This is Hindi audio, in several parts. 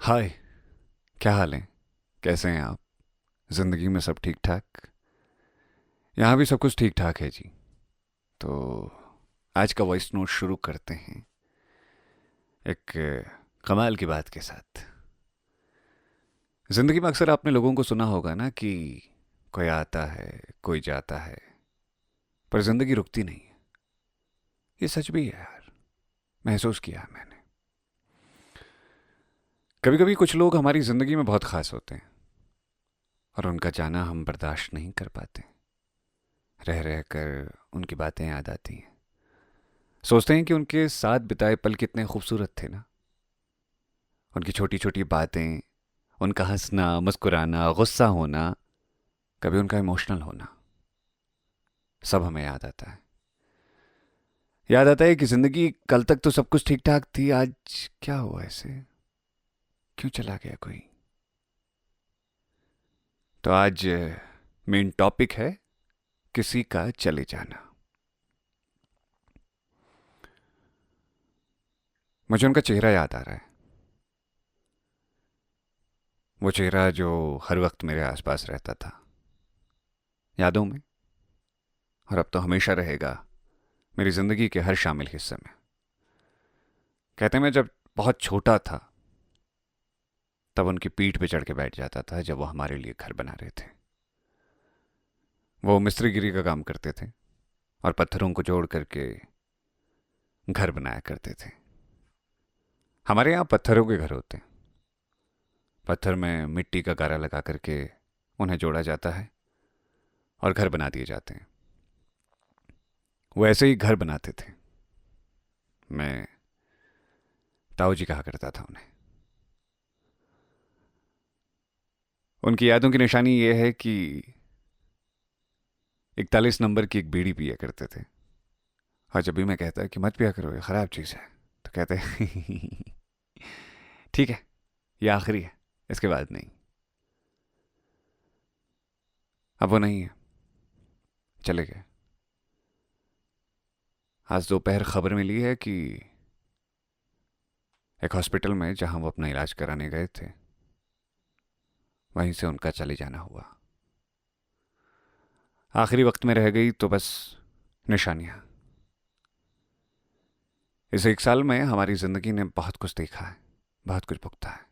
हाय। क्या हाल है? कैसे हैं आप? ज़िंदगी में सब ठीक ठाक? यहाँ भी सब कुछ ठीक ठाक है जी। तो आज का वॉइस नोट शुरू करते हैं एक कमाल की बात के साथ। ज़िंदगी में अक्सर आपने लोगों को सुना होगा ना कि कोई आता है, कोई जाता है, पर ज़िंदगी रुकती नहीं है। ये सच भी है यार, महसूस किया है मैंने। कभी कभी कुछ लोग हमारी ज़िंदगी में बहुत ख़ास होते हैं और उनका जाना हम बर्दाश्त नहीं कर पाते। रह रह कर उनकी बातें याद आती हैं। सोचते हैं कि उनके साथ बिताए पल कितने खूबसूरत थे ना। उनकी छोटी छोटी बातें, उनका हंसना, मुस्कुराना, गुस्सा होना, कभी उनका इमोशनल होना, सब हमें याद आता है। याद आता है कि जिंदगी कल तक तो सब कुछ ठीक ठाक थी, आज क्या हुआ ऐसे? क्यों चला गया कोई? तो आज मेन टॉपिक है किसी का चले जाना। मुझे उनका चेहरा याद आ रहा है। वो चेहरा जो हर वक्त मेरे आसपास रहता था, यादों में, और अब तो हमेशा रहेगा मेरी जिंदगी के हर शामिल हिस्से में। कहते हैं मैं जब बहुत छोटा था तब उनकी पीठ पे चढ़ के बैठ जाता था जब वो हमारे लिए घर बना रहे थे। वो मिस्त्रीगिरी का काम करते थे और पत्थरों को जोड़ करके घर बनाया करते थे। हमारे यहाँ पत्थरों के घर होते हैं। पत्थर में मिट्टी का गारा लगा करके उन्हें जोड़ा जाता है और घर बना दिए जाते हैं। वो ऐसे ही घर बनाते थे। मैं ताऊ जी कहा करता था उन्हें। उनकी यादों की निशानी ये है कि 41 नंबर की एक बीड़ी पिया करते थे। और जब भी मैं कहता कि मत पिया करो, ये ख़राब चीज़ है, तो कहते ठीक है, ये आखिरी है, इसके बाद नहीं। अब वो नहीं है, चले गए। आज दोपहर खबर मिली है कि एक हॉस्पिटल में जहां वो अपना इलाज कराने गए थे, वहीं से उनका चले जाना हुआ। आखिरी वक्त में रह गई तो बस निशानियां। इस एक साल में हमारी जिंदगी ने बहुत कुछ देखा है, बहुत कुछ भुगता है।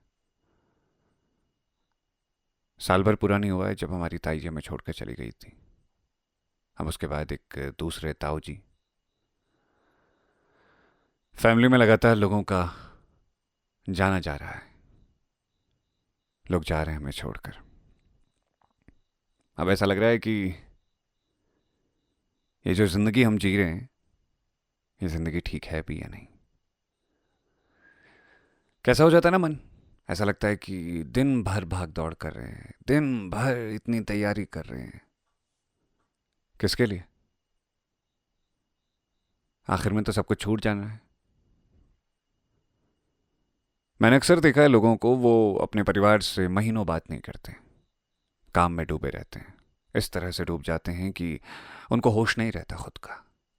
साल भर पूरा नहीं हुआ है जब हमारी ताई जी हमें छोड़कर चली गई थी। अब उसके बाद एक दूसरे ताऊ जी। फैमिली में लगातार लोगों का जाना जा रहा है। लोग जा रहे हैं हमें छोड़कर। अब ऐसा लग रहा है कि ये जो जिंदगी हम जी रहे हैं, ये जिंदगी ठीक है भी या नहीं। कैसा हो जाता है ना मन। ऐसा लगता है कि दिन भर भाग दौड़ कर रहे हैं, दिन भर इतनी तैयारी कर रहे हैं, किसके लिए? आखिर में तो सब कुछ छूट जाना है। मैंने अक्सर देखा है लोगों को, वो अपने परिवार से महीनों बात नहीं करते, काम में डूबे रहते हैं। इस तरह से डूब जाते हैं कि उनको होश नहीं रहता खुद का।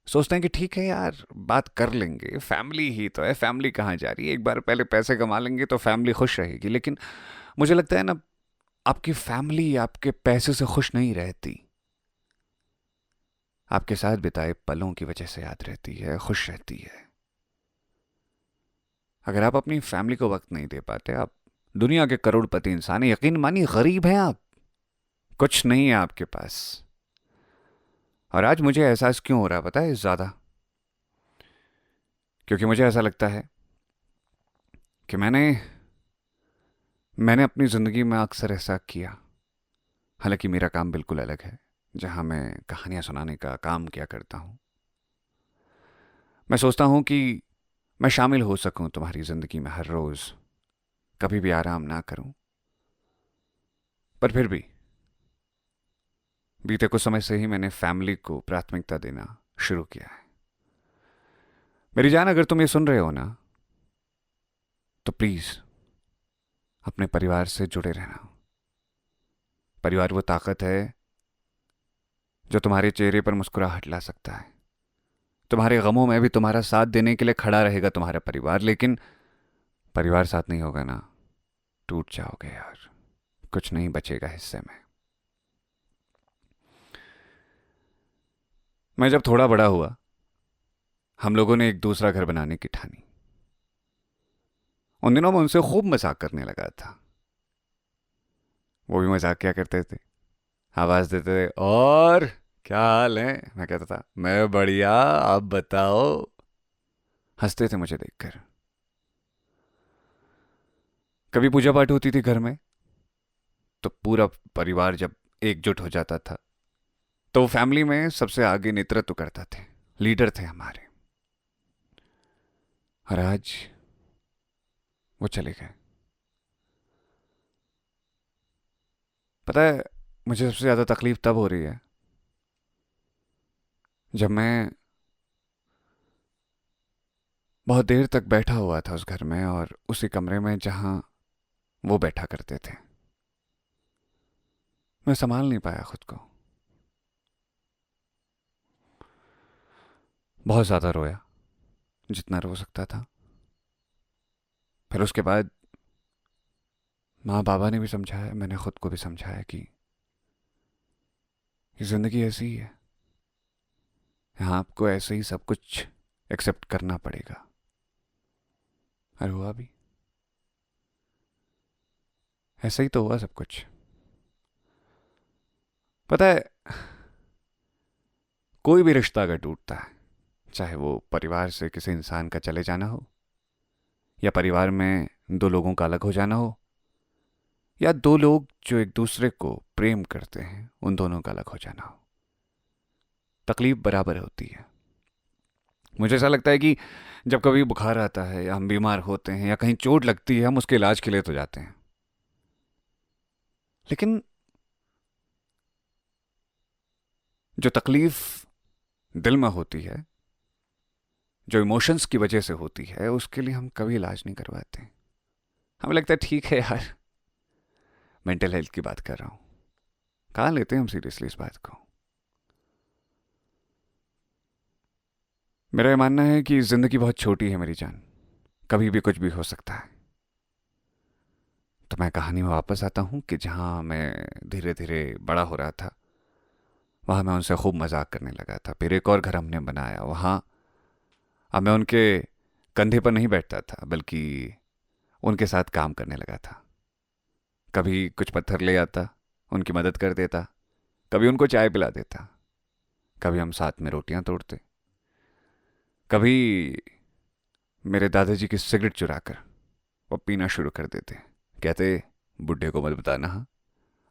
सोचते हैं कि ठीक है यार, बात कर लेंगे, फैमिली ही तो है, फैमिली कहाँ जा रही है, एक बार पहले पैसे कमा लेंगे तो फैमिली खुश रहेगी। लेकिन मुझे लगता है ना, आपकी फैमिली आपके पैसे से खुश नहीं रहती, आपके साथ बिताए पलों की वजह से याद रहती है, खुश रहती है। अगर आप अपनी फैमिली को वक्त नहीं दे पाते, आप दुनिया के करोड़पति इंसान हैं, यकीन मानिए गरीब हैं आप, कुछ नहीं है आपके पास। और आज मुझे एहसास क्यों हो रहा है पता है ज़्यादा? क्योंकि मुझे ऐसा लगता है कि मैंने मैंने अपनी ज़िंदगी में अक्सर ऐसा किया। हालांकि मेरा काम बिल्कुल अलग है, जहाँ मैं कहानियाँ सुनाने का काम किया करता हूँ। मैं सोचता हूँ कि मैं शामिल हो सकूँ तुम्हारी ज़िंदगी में हर रोज़, कभी भी आराम ना करूँ, पर फिर भी बीते कुछ समय से ही मैंने फैमिली को प्राथमिकता देना शुरू किया है। मेरी जान, अगर तुम ये सुन रहे हो ना, तो प्लीज़ अपने परिवार से जुड़े रहना। परिवार वो ताकत है जो तुम्हारे चेहरे पर मुस्कुराहट ला सकता है। तुम्हारे गमों में भी तुम्हारा साथ देने के लिए खड़ा रहेगा तुम्हारा परिवार। लेकिन परिवार साथ नहीं होगा ना, टूट जाओगे यार, कुछ नहीं बचेगा हिस्से में। मैं जब थोड़ा बड़ा हुआ, हम लोगों ने एक दूसरा घर बनाने की ठानी। उन दिनों में उनसे खूब मजाक करने लगा था। वो भी मजाक क्या करते थे, आवाज देते थे, और क्या हाल है। मैं कहता था मैं बढ़िया, आप बताओ। हंसते थे मुझे देखकर। कभी पूजा पाठ होती थी घर में, तो पूरा परिवार जब एकजुट हो जाता था, तो फैमिली में सबसे आगे नेतृत्व करता थे, लीडर थे हमारे। और आज वो चले गए। पता है, मुझे सबसे ज़्यादा तकलीफ तब हो रही है जब मैं बहुत देर तक बैठा हुआ था उस घर में, और उसी कमरे में जहां वो बैठा करते थे। मैं संभाल नहीं पाया खुद को। बहुत ज़्यादा रोया, जितना रो सकता था। फिर उसके बाद माँ बाबा ने भी समझाया, मैंने खुद को भी समझाया कि ये ज़िंदगी ऐसी ही है, यहाँ आपको ऐसे ही सब कुछ एक्सेप्ट करना पड़ेगा। और हुआ भी ऐसा ही तो हुआ सब कुछ। पता है, कोई भी रिश्ता अगर टूटता है, चाहे वो परिवार से किसी इंसान का चले जाना हो, या परिवार में दो लोगों का अलग हो जाना हो, या दो लोग जो एक दूसरे को प्रेम करते हैं उन दोनों का अलग हो जाना हो, तकलीफ बराबर होती है। मुझे ऐसा लगता है कि जब कभी बुखार आता है, या हम बीमार होते हैं, या कहीं चोट लगती है, हम उसके इलाज के लिए तो जाते हैं। लेकिन जो तकलीफ दिल में होती है, जो इमोशंस की वजह से होती है, उसके लिए हम कभी इलाज नहीं करवाते। हमें लगता है ठीक है यार, मेंटल हेल्थ की बात कर रहा हूं। कहाँ लेते हैं हम सीरियसली इस बात को। मेरा ये मानना है कि जिंदगी बहुत छोटी है मेरी जान, कभी भी कुछ भी हो सकता है। तो मैं कहानी में वापस आता हूँ कि जहाँ मैं धीरे धीरे बड़ा हो रहा था, वहाँ मैं उनसे खूब मजाक करने लगा था। फिर एक और घर हमने बनाया वहाँ। अब मैं उनके कंधे पर नहीं बैठता था, बल्कि उनके साथ काम करने लगा था। कभी कुछ पत्थर ले आता, उनकी मदद कर देता, कभी उनको चाय पिला देता, कभी हम साथ में रोटियां तोड़ते, कभी मेरे दादाजी की सिगरेट चुरा कर वो पीना शुरू कर देते। कहते बुढ़े को मत बताना हाँ।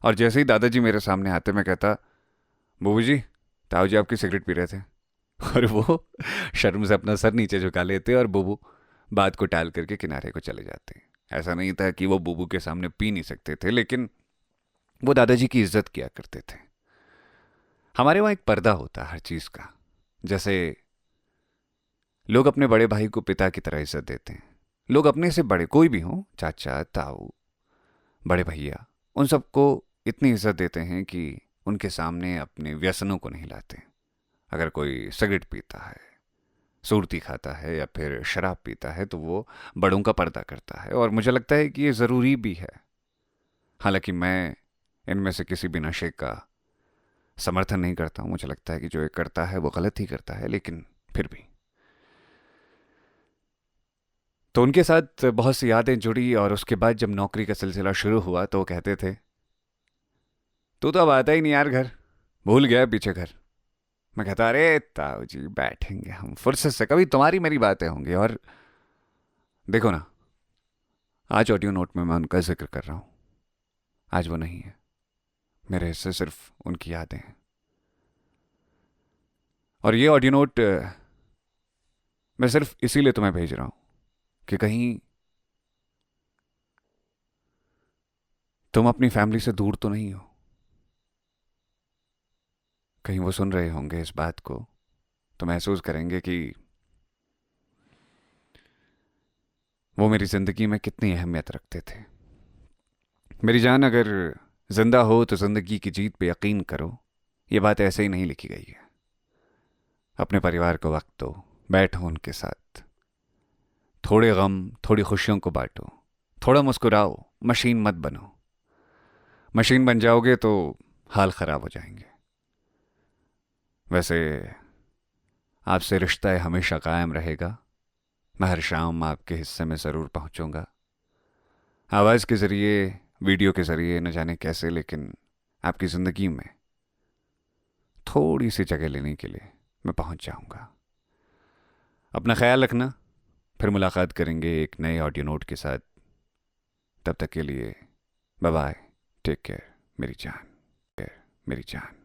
और जैसे ही दादाजी मेरे सामने आते, मैं कहता बूबू जी, ताऊ जी आपकी सिगरेट पी रहे थे। और वो शर्म से अपना सर नीचे झुका लेते, और बूबू बात को टाल करके किनारे को चले जाते। ऐसा नहीं था कि वो बूबू के सामने पी नहीं सकते थे, लेकिन वो दादाजी की इज्जत किया करते थे। हमारे वहाँ एक पर्दा होता है हर चीज़ का। जैसे लोग अपने बड़े भाई को पिता की तरह इज्जत देते हैं, लोग अपने से बड़े कोई भी हों, चाचा ताऊ बड़े भैया, उन सबको इतनी इज्जत देते हैं कि उनके सामने अपने व्यसनों को नहीं लाते। अगर कोई सिगरेट पीता है, सुरती खाता है, या फिर शराब पीता है, तो वो बड़ों का पर्दा करता है। और मुझे लगता है कि ये ज़रूरी भी है। हालांकि मैं इनमें से किसी भी नशे का समर्थन नहीं करता हूँ। मुझे लगता है कि जो ये करता है वो गलत ही करता है, लेकिन फिर भी। तो उनके साथ बहुत सी यादें जुड़ी, और उसके बाद जब नौकरी का सिलसिला शुरू हुआ, तो वो कहते थे तू तो अब आता ही नहीं यार घर, भूल गया पीछे घर। मैं कहता अरे ताऊ जी बैठेंगे हम फुर्सत से, कभी तुम्हारी मेरी बातें होंगी। और देखो ना, आज ऑडियो नोट में मैं उनका जिक्र कर रहा हूँ, आज वो नहीं है। मेरे हिस्से सिर्फ उनकी यादें हैं। और ये ऑडियो नोट मैं सिर्फ इसीलिए तुम्हें भेज रहा हूँ कि कहीं तुम अपनी फैमिली से दूर तो नहीं हो। कहीं वो सुन रहे होंगे इस बात को, तो महसूस करेंगे कि वो मेरी ज़िंदगी में कितनी अहमियत रखते थे। मेरी जान, अगर जिंदा हो तो ज़िंदगी की जीत पे यकीन करो। ये बात ऐसे ही नहीं लिखी गई है। अपने परिवार को वक्त दो, बैठो उनके साथ, थोड़े गम थोड़ी खुशियों को बांटो, थोड़ा मुस्कुराओ, मशीन मत बनो। मशीन बन जाओगे तो हाल ख़राब हो जाएंगे। वैसे आपसे रिश्ता हमेशा कायम रहेगा। मैं हर शाम आपके हिस्से में ज़रूर पहुंचूंगा, आवाज़ के ज़रिए, वीडियो के ज़रिए, न जाने कैसे, लेकिन आपकी ज़िंदगी में थोड़ी सी जगह लेने के लिए मैं पहुंच जाऊंगा। अपना ख्याल रखना। फिर मुलाकात करेंगे एक नए ऑडियो नोट के साथ। तब तक के लिए बाय बाय, टेक केयर मेरी जान, मेरी जान।